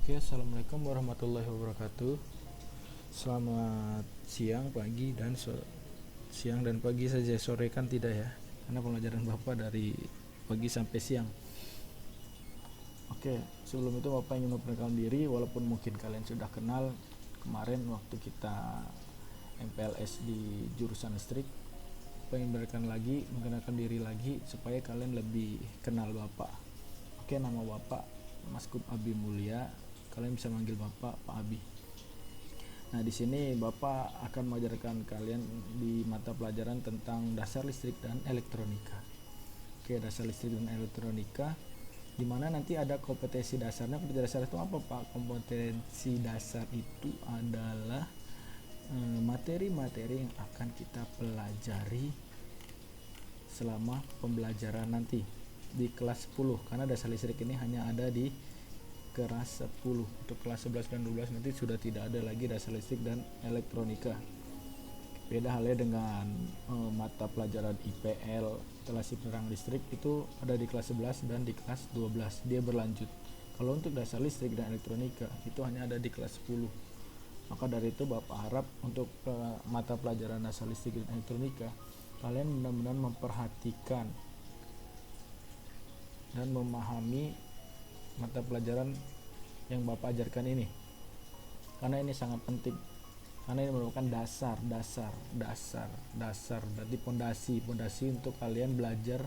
Oke, assalamualaikum warahmatullahi wabarakatuh. Selamat siang, pagi, dan siang dan pagi saja, sore kan tidak ya, karena pelajaran Bapak dari pagi sampai siang. Oke, sebelum itu Bapak ingin memperkenalkan diri, walaupun mungkin kalian sudah kenal kemarin waktu kita MPLS di jurusan listrik. Bapak ingin mengenalkan diri lagi supaya kalian lebih kenal Bapak. Oke, nama Bapak Maskup Abi Mulia. Kalian bisa manggil Bapak Pak Abi. Nah, di sini Bapak akan mengajarkan kalian di mata pelajaran tentang dasar listrik dan elektronika. Oke, dasar listrik dan elektronika, di mana nanti ada kompetensi dasarnya. Kompetensi dasar itu apa, Pak? Kompetensi dasar itu adalah materi-materi yang akan kita pelajari selama pembelajaran nanti di kelas 10, karena dasar listrik ini hanya ada di kelas 10. Untuk kelas 11 dan 12 nanti sudah tidak ada lagi dasar listrik dan elektronika. Beda halnya dengan mata pelajaran IPL, instalasi penerang listrik, itu ada di kelas 11 dan di kelas 12, dia berlanjut. Kalau untuk dasar listrik dan elektronika itu hanya ada di kelas 10. Maka dari itu Bapak harap untuk mata pelajaran dasar listrik dan elektronika kalian benar-benar memperhatikan dan memahami mata pelajaran yang Bapak ajarkan ini, karena ini sangat penting, karena ini merupakan dasar, berarti pondasi untuk kalian belajar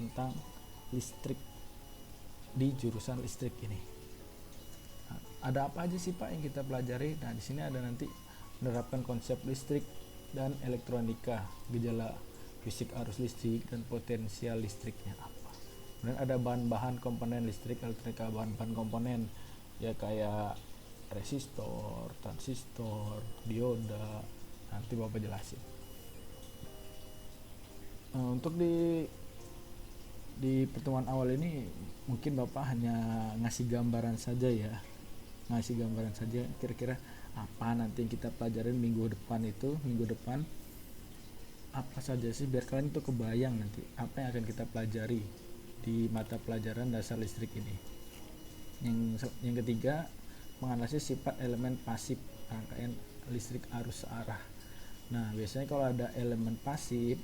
tentang listrik di jurusan listrik ini. Nah, ada apa aja sih Pak yang kita pelajari? Nah, di sini ada nanti menerapkan konsep listrik dan elektronika, gejala fisik arus listrik dan potensial listriknya apa. Kemudian ada bahan-bahan komponen listrik elektronika, bahan-bahan komponen ya kayak resistor, transistor, dioda. Nanti Bapak jelasin. Untuk di pertemuan awal ini mungkin Bapak hanya ngasih gambaran saja ya. Kira-kira apa nanti yang kita pelajarin minggu depan apa saja sih, biar kalian itu kebayang nanti apa yang akan kita pelajari di mata pelajaran dasar listrik ini. Yang ketiga, menganalisis sifat elemen pasif rangkaian listrik arus searah. Nah, biasanya kalau ada elemen pasif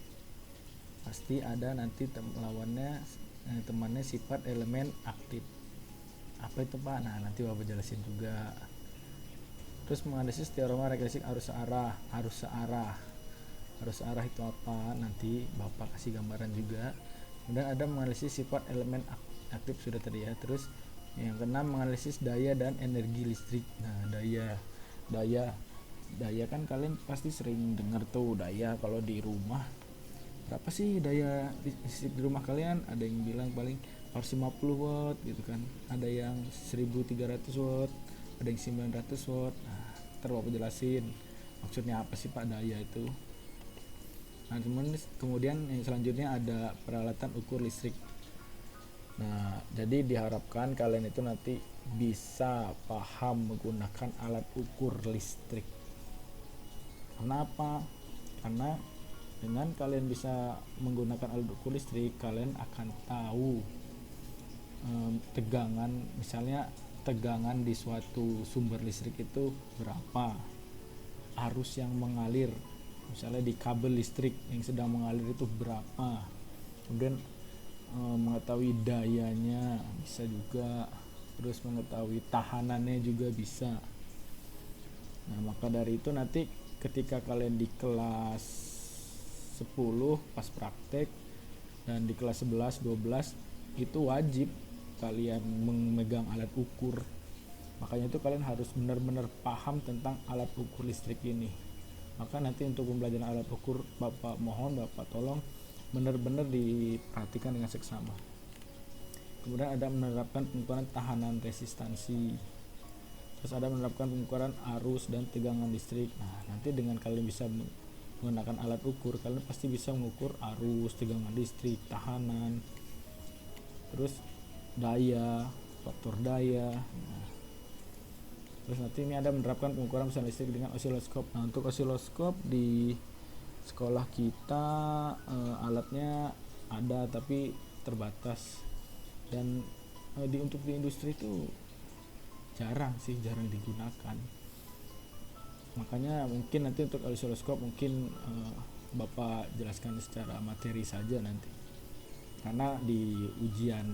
pasti ada nanti temannya sifat elemen aktif. Apa itu Pak? Nah, nanti Bapak jelasin juga. Terus menganalisis teorema karakteristik arus searah itu apa? Nanti Bapak kasih gambaran juga. Kemudian ada menganalisis sifat elemen aktif sudah tadi ya. Terus yang keenam, menganalisis daya dan energi listrik. Nah, daya kan kalian pasti sering dengar tuh daya kalau di rumah. Berapa sih daya listrik di rumah kalian? Ada yang bilang paling harus 50 watt gitu kan. Ada yang 1300 watt, ada yang 900 watt. Nah, ntar Bapak jelasin maksudnya apa sih Pak daya itu. Nah, kemudian yang selanjutnya ada peralatan ukur listrik. Nah, jadi diharapkan kalian itu nanti bisa paham menggunakan alat ukur listrik. Kenapa? Karena dengan kalian bisa menggunakan alat ukur listrik, kalian akan tahu tegangan, misalnya tegangan di suatu sumber listrik itu berapa, arus yang mengalir misalnya di kabel listrik yang sedang mengalir itu berapa, kemudian mengetahui dayanya bisa juga, terus mengetahui tahanannya juga bisa. Nah, maka dari itu nanti ketika kalian di kelas 10 pas praktek dan di kelas 11, 12 itu wajib kalian memegang alat ukur. Makanya itu kalian harus benar-benar paham tentang alat ukur listrik ini. Maka nanti untuk pembelajaran alat ukur Bapak tolong benar-benar diperhatikan dengan seksama. Kemudian ada menerapkan pengukuran tahanan resistansi. Terus ada menerapkan pengukuran arus dan tegangan listrik. Nah, nanti dengan kalian bisa menggunakan alat ukur, kalian pasti bisa mengukur arus, tegangan listrik, tahanan, terus daya, faktor daya. Nah, terus nanti ini ada menerapkan pengukuran pesan listrik dengan osiloskop. Nah, untuk osiloskop di sekolah kita alatnya ada tapi terbatas, dan untuk di industri itu jarang digunakan. Makanya mungkin nanti untuk osiloskop mungkin Bapak jelaskan secara materi saja nanti, karena di ujian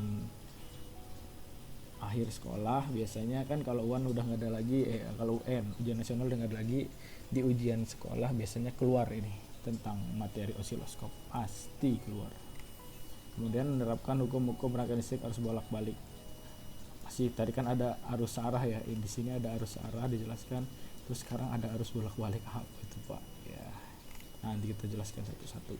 akhir sekolah biasanya kan kalau UAN udah nggak ada lagi, kalau UN ujian nasional udah nggak ada lagi, di ujian sekolah biasanya keluar ini tentang materi osiloskop, pasti keluar. Kemudian menerapkan hukum-hukum rangkaian listrik arus bolak-balik. Pasti tadi kan ada arus arah ya, di sini ada arus arah dijelaskan, terus sekarang ada arus bolak-balik, apa itu Pak ya, nanti kita jelaskan satu-satu.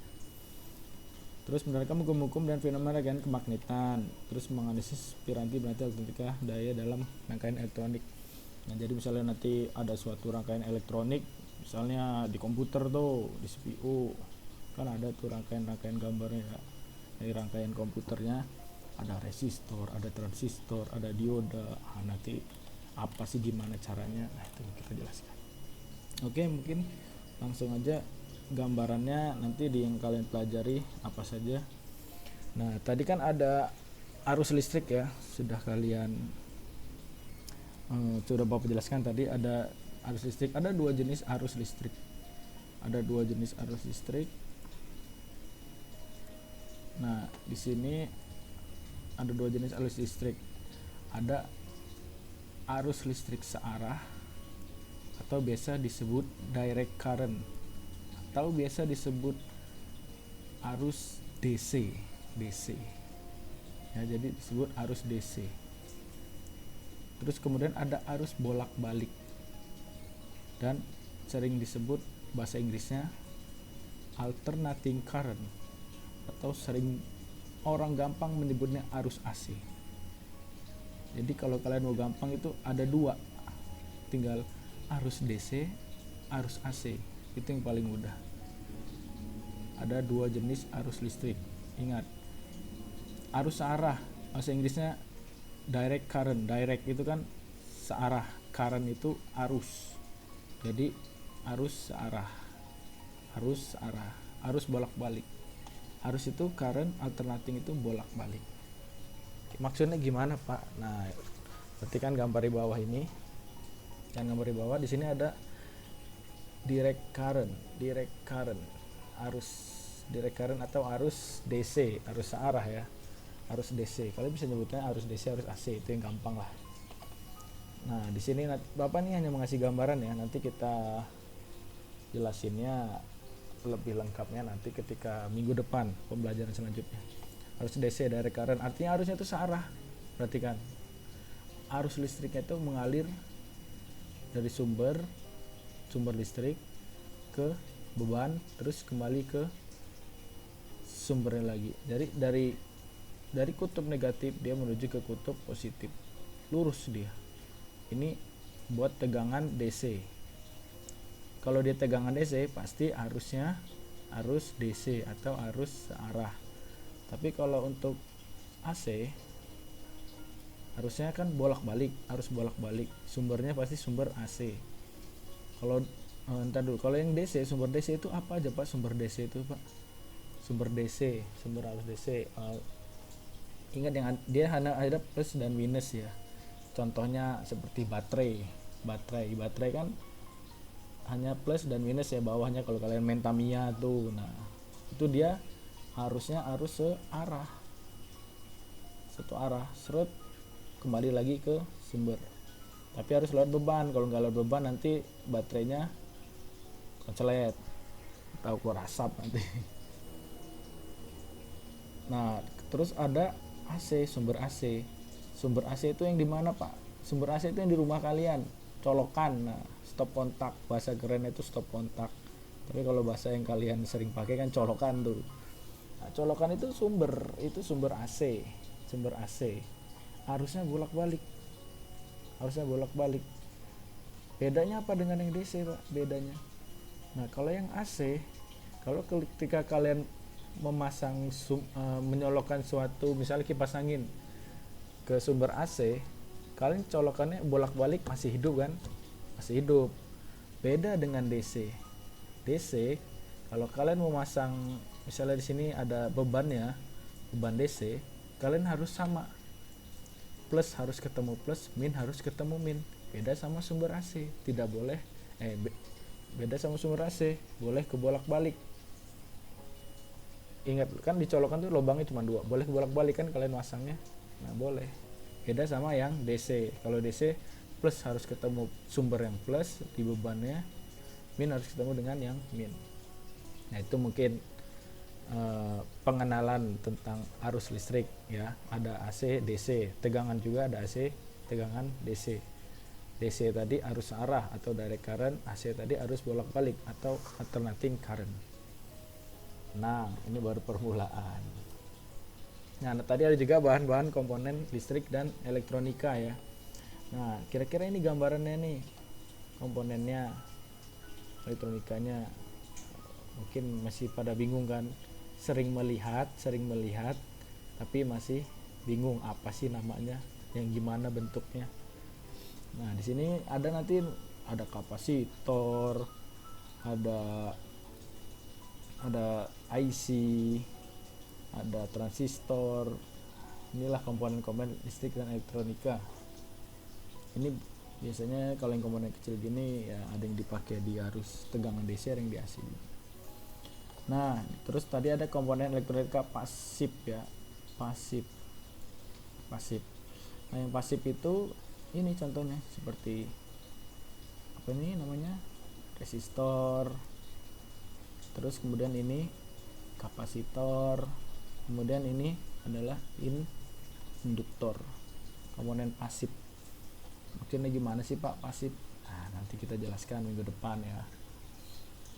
Terus menerapkan hukum-hukum dan fenomena rangkaian kemagnetan, terus menganalisis piranti elektronika daya dalam rangkaian elektronik. Nah, jadi misalnya nanti ada suatu rangkaian elektronik, misalnya di komputer tuh, di CPU kan ada tuh rangkaian gambarnya ya. Dari rangkaian komputernya ada resistor, ada transistor, ada dioda. Nanti apa sih, gimana caranya, nah itu kita jelaskan. Oke, mungkin langsung aja gambarannya nanti di yang kalian pelajari apa saja. Nah, tadi kan ada arus listrik ya, sudah kalian sudah Bapak jelaskan tadi. Ada arus listrik, ada dua jenis arus listrik. Nah, di sini ada dua jenis arus listrik. Ada arus listrik searah atau biasa disebut direct current, atau biasa disebut arus DC ya, jadi disebut arus DC. Terus kemudian ada arus bolak-balik, dan sering disebut bahasa Inggrisnya alternating current, atau sering orang gampang menyebutnya arus AC. Jadi kalau kalian mau gampang itu ada dua, tinggal arus DC, arus AC, itu yang paling mudah. Ada dua jenis arus listrik. Ingat, arus searah, bahasa Inggrisnya direct current. Direct itu kan searah, current itu arus. Jadi arus searah, arus bolak-balik. Arus itu current, alternating itu bolak-balik. Maksudnya gimana Pak? Nah, perhatikan gambar di bawah ini. Dan gambar di bawah di sini ada direct current, arus direct current atau arus DC, arus searah ya, arus DC. Kalian bisa nyebutnya arus DC, arus AC, itu yang gampang lah. Nah, di sini Bapak nih hanya mengasih gambaran ya, nanti kita jelasinnya lebih lengkapnya nanti ketika minggu depan pembelajaran selanjutnya. Arus DC, direct current, artinya arusnya itu searah. Perhatikan, arus listriknya itu mengalir dari sumber listrik ke beban, terus kembali ke sumbernya lagi. Dari kutub negatif dia menuju ke kutub positif, lurus dia. Ini buat tegangan DC. Kalau dia tegangan DC pasti arusnya arus DC atau arus searah. Tapi kalau untuk AC harusnya kan bolak-balik, arus bolak-balik. Sumbernya pasti sumber AC. Kalau kalau yang DC, sumber DC itu apa aja Pak? Sumber DC itu Pak, sumber arus DC. Ingat yang dia hanya ada plus dan minus ya. Contohnya seperti baterai kan hanya plus dan minus ya bawahnya. Kalau kalian main Tamiya tuh, nah itu dia harusnya arus searah, satu arah, serut kembali lagi ke sumber. Tapi harus lewat beban. Kalau nggak lewat beban nanti baterainya kecelet atau keluar asap nanti. Nah, terus ada AC, sumber AC. Sumber AC itu yang di mana Pak? Sumber AC itu yang di rumah kalian, colokan. Nah, stop kontak, bahasa keren itu stop kontak. Tapi kalau bahasa yang kalian sering pakai kan colokan tuh. Nah, colokan itu sumber AC. Sumber AC arusnya bolak-balik. Bedanya apa dengan yang DC Pak? Bedanya, nah kalau yang AC, kalau ketika kalian memasang menyolokkan suatu, misalnya kipas angin ke sumber AC, kalian colokannya bolak-balik masih hidup kan? Masih hidup. Beda dengan DC. Kalau kalian memasang, misalnya di sini ada beban ya, beban DC, kalian harus sama plus harus ketemu plus, min harus ketemu min. Beda sama sumber AC, tidak boleh beda sama sumber AC, boleh kebolak-balik. Ingat kan dicolokan tuh lubangnya cuma 2, boleh kebolak-balik kan kalian masangnya. Nah boleh. Beda sama yang DC, kalau DC plus harus ketemu sumber yang plus di bebannya, min harus ketemu dengan yang min. Nah itu mungkin pengenalan tentang arus listrik ya. Ada AC, DC, tegangan juga ada AC, tegangan DC. DC tadi arus arah atau direct current, AC tadi arus bolak-balik atau alternating current. Nah ini baru permulaan. Nah tadi ada juga bahan-bahan komponen listrik dan elektronika ya. Nah kira-kira ini gambarannya nih, komponennya, elektronikanya. Mungkin masih pada bingung kan, sering melihat tapi masih bingung apa sih namanya, yang gimana bentuknya. Nah di sini ada nanti ada kapasitor, ada IC, ada transistor. Inilah komponen-komponen listrik dan elektronika. Ini biasanya kalau yang komponen kecil gini ya ada yang dipakai di arus tegangan DC, ada yang di AC. Nah terus tadi ada komponen elektronika pasif ya, pasif. Nah yang pasif itu ini contohnya seperti apa ini namanya, resistor, terus kemudian ini kapasitor, kemudian ini adalah induktor, komponen pasif. Maksudnya gimana sih Pak pasif? Nah nanti kita jelaskan minggu depan ya.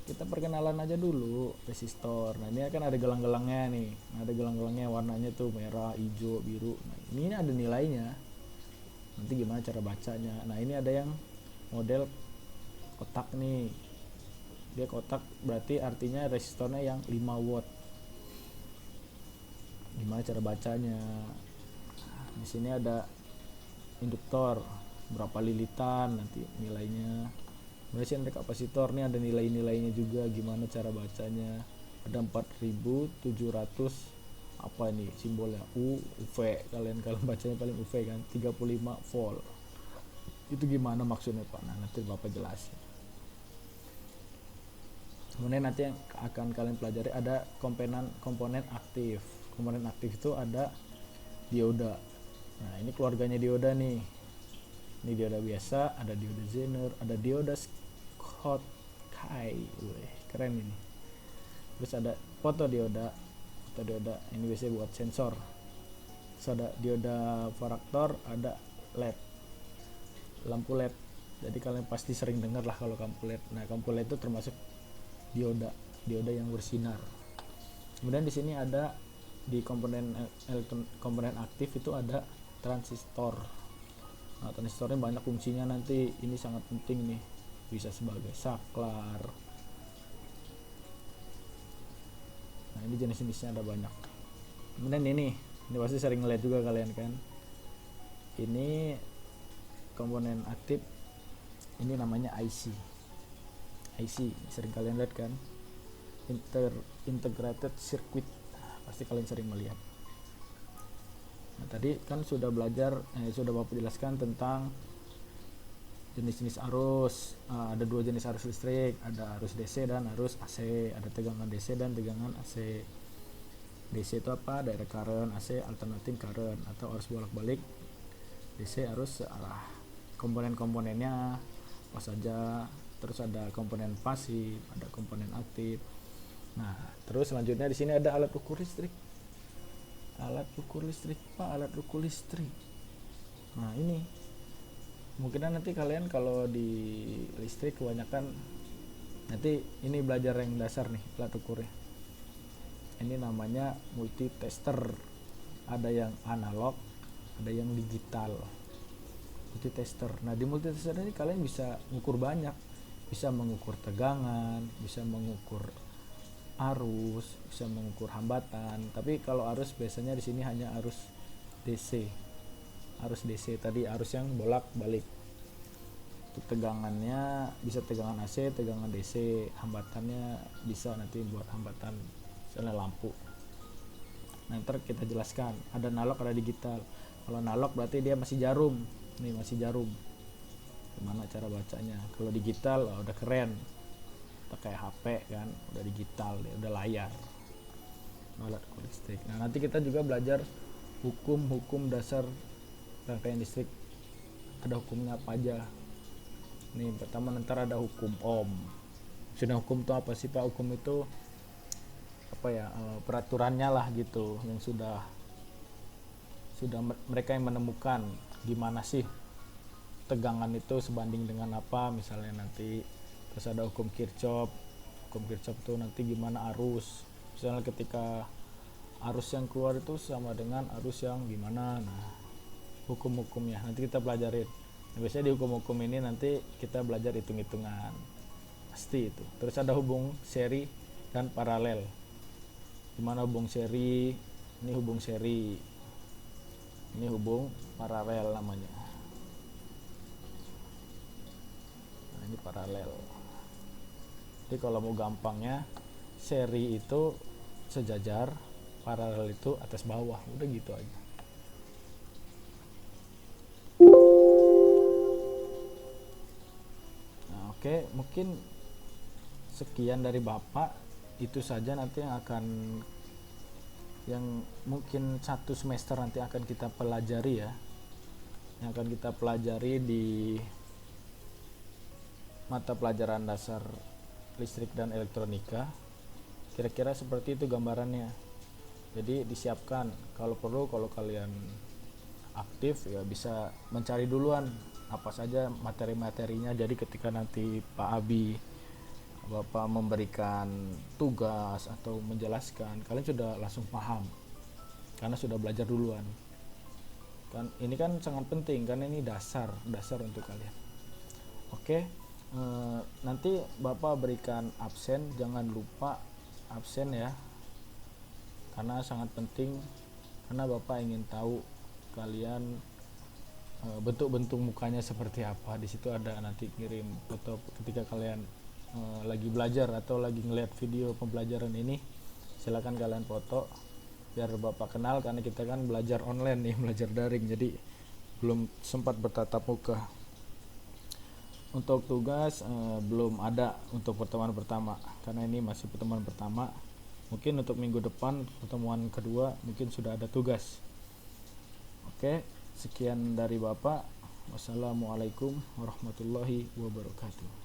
Kita perkenalan aja dulu resistor. Nah ini kan ada gelang-gelangnya nih. Nah, ada gelang-gelangnya warnanya tuh merah, hijau, biru. Nah ini ada nilainya. Nanti gimana cara bacanya. Nah ini ada yang model kotak nih. Dia kotak berarti artinya resistornya yang 5 watt. Gimana cara bacanya. Nah, di sini ada induktor, berapa lilitan nanti nilainya. Kemudian ada kapasitor, nih ada nilai-nilainya juga, gimana cara bacanya. Ada 4700 apa ini simbolnya, UV, kalian bacanya paling UV kan, 35 volt. Itu gimana maksudnya Pak? Nah nanti Bapak jelasin. Kemudian nanti yang akan kalian pelajari ada komponen aktif. Komponen aktif itu ada dioda. Nah ini keluarganya dioda nih. Ini dioda biasa, ada dioda Zener, ada dioda Schottky, keren ini. Terus ada fotodioda, ini biasanya buat sensor. Terus ada dioda varaktor, ada LED, lampu LED. Jadi kalian pasti sering dengar lah kalau lampu LED. Nah lampu LED itu termasuk dioda yang bersinar. Kemudian di sini ada di komponen aktif itu ada transistor. Nah, transistornya banyak fungsinya nanti, ini sangat penting nih, bisa sebagai saklar. Nah ini jenis-jenisnya ada banyak. Kemudian ini pasti sering ngeliat juga kalian kan, ini komponen aktif, ini namanya IC, sering kalian lihat kan, integrated circuit. Nah, pasti kalian sering melihat. Nah tadi kan sudah belajar, sudah Bapak jelaskan tentang jenis-jenis arus. Ada 2 jenis arus listrik, ada arus DC dan arus AC. Ada tegangan DC dan tegangan AC. DC itu apa? Direct current, AC alternating current atau arus bolak-balik. DC arus searah. Komponen-komponennya apa saja? Terus ada komponen pasif, ada komponen aktif. Nah terus selanjutnya di sini ada alat ukur listrik. Alat ukur listrik Pak, alat ukur listrik. Nah ini mungkin nanti kalian kalau di listrik kebanyakan nanti ini belajar yang dasar nih alat ukurnya. Ini namanya multitester. Ada yang analog, ada yang digital. Multitester. Nah di multitester ini kalian bisa mengukur banyak, bisa mengukur tegangan, bisa mengukur arus, bisa mengukur hambatan. Tapi kalau arus biasanya di sini hanya arus DC. Arus DC tadi arus yang bolak-balik. Untuk tegangannya bisa tegangan AC, tegangan DC, hambatannya bisa nanti buat hambatan misalnya lampu. Nah, ntar kita jelaskan. Ada analog, ada digital. Kalau analog berarti dia masih jarum. Nih masih jarum. Gimana cara bacanya? Kalau digital udah keren. Udah kayak HP kan, udah digital, udah layar. Alat listrik. Nah, nanti kita juga belajar hukum dasar rangkaian listrik. Ada hukumnya apa aja. Nih pertama nanti ada hukum Ohm. Sudah hukum itu apa sih Pak? Hukum itu apa ya, peraturannya lah gitu, yang sudah mereka yang menemukan gimana sih tegangan itu sebanding dengan apa, misalnya nanti. Terus ada hukum Kirchhoff. Hukum Kirchhoff itu nanti gimana arus, misalnya ketika arus yang keluar itu sama dengan arus yang gimana. Nah, hukum-hukumnya nanti kita pelajarin. Nah, biasanya di hukum-hukum ini nanti kita belajar hitung-hitungan pasti itu. Terus ada hubung seri dan paralel. Gimana hubung seri, ini hubung seri, ini hubung paralel namanya. Nah, ini paralel. Jadi kalau mau gampangnya, seri itu sejajar, paralel itu atas bawah, udah gitu aja. Nah, oke, mungkin sekian dari Bapak. Itu saja nanti yang mungkin satu semester nanti akan kita pelajari ya, yang akan kita pelajari di mata pelajaran dasar listrik dan elektronika. Kira-kira seperti itu gambarannya. Jadi disiapkan, kalau perlu, kalau kalian aktif ya bisa mencari duluan apa saja materi-materinya. Jadi ketika nanti Pak Abi, Bapak memberikan tugas atau menjelaskan, kalian sudah langsung paham karena sudah belajar duluan. Kan ini kan sangat penting karena ini dasar untuk kalian. Oke, nanti Bapak berikan absen, jangan lupa absen ya, karena sangat penting, karena Bapak ingin tahu kalian bentuk-bentuk mukanya seperti apa. Di situ ada nanti kirim foto ketika kalian lagi belajar atau lagi ngeliat video pembelajaran ini. Silakan kalian foto biar Bapak kenal, karena kita kan belajar online nih, belajar daring, jadi belum sempat bertatap muka. Untuk tugas belum ada untuk pertemuan pertama, karena ini masih pertemuan pertama. Mungkin untuk minggu depan pertemuan kedua mungkin sudah ada tugas. Oke, sekian dari Bapak. Wassalamualaikum warahmatullahi wabarakatuh.